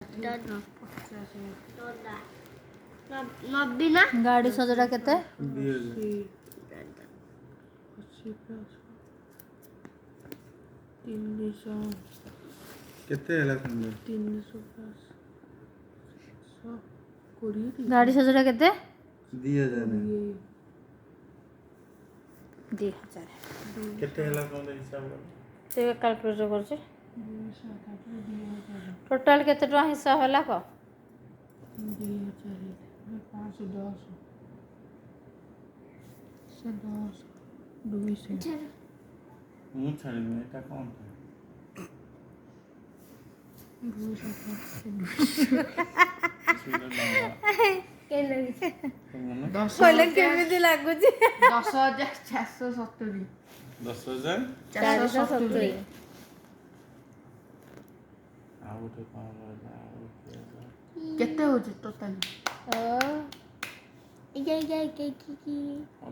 ना गाड़ी सजड़ा केते गाड़ी सजड़ा केते 2000 केते हला कोन हिसाब कर से कैलकुलेटर कर छे टोटल केते टका हिसाब होला को 2000 ମୁଁ ଛାଡ଼ିବି ଏଟା କ'ଣ କେମିତି ଲାଗୁଛି 10,470 10,470 ଆଉ ଗୋଟେ କ'ଣ କେତେ ହଉଛି ଟୋଟାଲ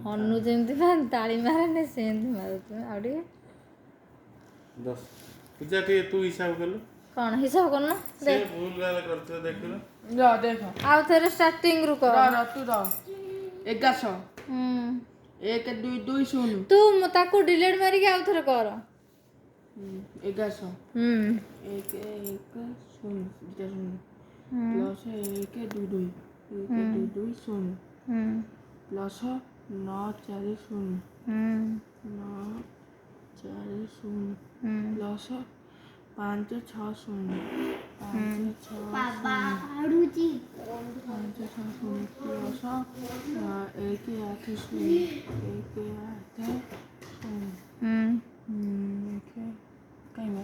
ହନୁ ଯେମିତି ତାଳି ମାରେନି ସେମିତି ମାରୁଛୁ ଆଉ ଟିକେ 10 ପୂଜା ଟିକେ ତୁ ହିସାବ କଲୁ କ'ଣ ହିସାବ କରୁନ ସେ ଭୁଲ ଗାଲ କରିଥିବ ଦେଖିଲୁ ଦେଖ ଆଉ ଥରେ ଷ୍ଟାର୍ଟିଂ ରୁ କର ତୁ 1100 1 2 2 0 ତୁ ତାକୁ ଡିଲିଟ ମାରିକି ଆଉ ଥରେ କର 1100 1 1 0 ପ୍ଲସ୍ 1 2 2 1 2 2 0 ପ୍ଲସ୍ 9 4 0 9 4 0 ପ୍ଲସ୍ 5 6 0 5 6 ବାବା ଆଡୁଛି 5 6 0 ପ୍ଲସ୍ 1 8 0 1 8 0 1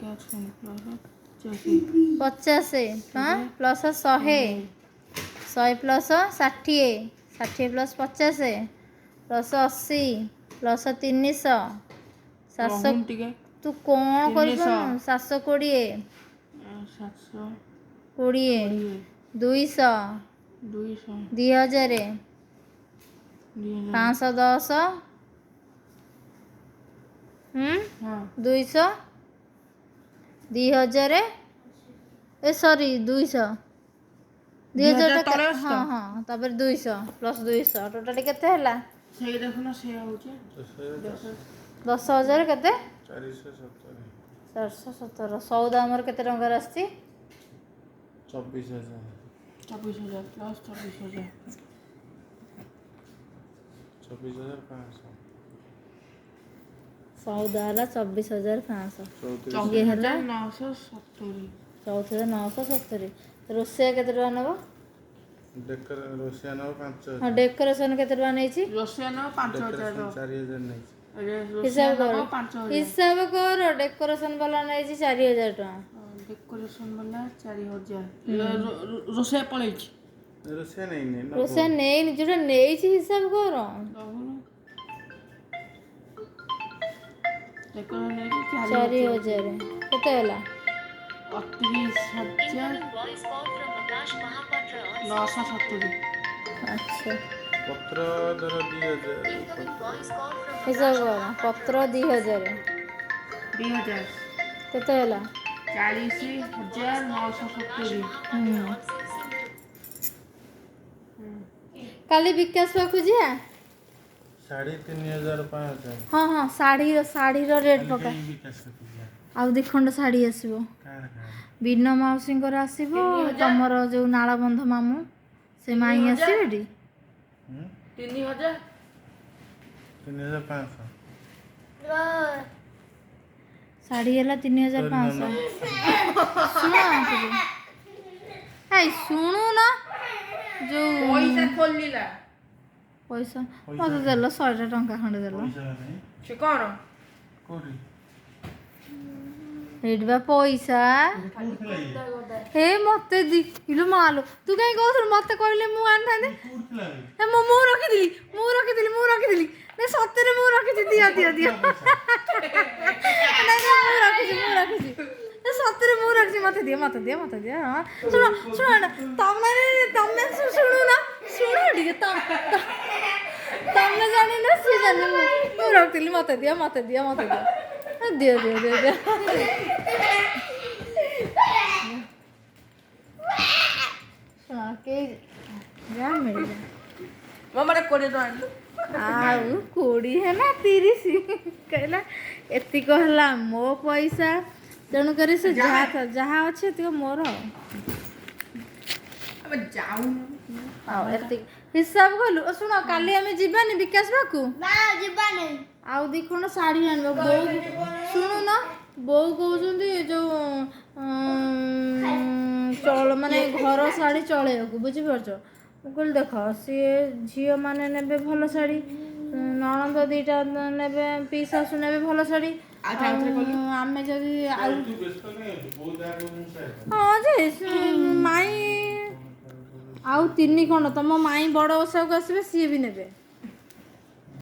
8 0 ପ୍ଲସ୍ 50 हाँ plus 100 plus 60 plus 50 plus 80 plus 300 700 तू कौन कर 720 200 2000 510 200 2000 सॉरी 200 हाँ हाँ तापर 200 प्लस 200 टोटल केते हला से देखुना से होचे 10,000 केते 470 417 सौदा हमर केते टंका आस्ती 24,000 प्लस 24,000 24,500 सौदा हला 24,500 ये हला 970 14,970 रोसिया केते टका नबो रोसिया नो 5,000 हां डेकोरेशन केते टका नै छी रोसिया नो 5,000 4,000 नै हिसाब कर डेकोरेशन वाला नै छी 4,000 टका डेकोरेशन वाला 4,000 रोसिया पळै छी रोसिया नै जोटा नै छी हिसाब कर डेकोरेशन नै 4,000 केते हला 38,970 अच्छा पत्र धर 2,000 हिसाब कर पत्र 2,000 केते हला 40,970 काली विकास पाखु जिया 3,500 हाँ हाँ साड़ी रो रेट पका आउ दी खंड साड़ी आसीबो बिना माउसींकर आसीबो तमर जो नालबंध मामू से माई आसीबेटी 3,500 साड़ी हला 3,500 शुणु ना जो पैसा खोलिला पैसा मत देल 100 टंका खंड देल से कोन कोरी एडबा पैसा हे मते दी इलो मालो तू काई कहथु मते कहले मु आन थांदे हे मु रखी दिली ने सत्य मु रखी दिया नहीं मु रखी ने सत्य मु रखी मते दिया हां सुनो तमने सुनो ना सुनो ठीक तमने जानी ना से जानी मु रखती मते दिया दियो ଯାହା ମିଳିଲା। ମାମାଟା 20 ଟଙ୍କା ଆଣିଲୁ। ଆଉ 20 ନା 30 କହିଲା ଏତିକ ହେଲା ମୋ ପଇସା, ତେଣୁକରି ସେ ଯାହା ଅଛି ଏତିକ ମୋର। ଆମେ ଯାଉନୁ। ଆଉ ଏତିକି ହିସାବ କଲୁ। ଶୁଣ କାଲି ଆମେ ଯିବାନି ବିକାଶ ପାଖକୁ? ନା ଯିବାନି। ଆଉ ଦି ଖଣ୍ଡ ଶାଢ଼ୀ ଆଣିବ ବୋଉ। ଶୁଣୁନ ବୋଉ କହୁଛନ୍ତି ଯୋଉ ମାନେ ଘର ଶାଢ଼ୀ ଚଳେଇବାକୁ, ବୁଝିପାରୁଛ? ମୁଁ କହିଲି ଦେଖ ସିଏ ଝିଅମାନେ ନେବେ ଭଲ ଶାଢ଼ୀ, ନଣନ୍ଦ ଦିଟା ନେବେ, ପିଇ ଶାଶୁ ନେବେ ଭଲ ଶାଢ଼ୀ, ଆମେ ଯଦି ଆଉ ହଁ ଯେ ମାଇଁ ଆଉ 3 ଖଣ୍ଡ ତମ ମାଇଁ ବଡ଼ ଓଷାକୁ ଆସିବେ, ସିଏ ବି ନେବେ।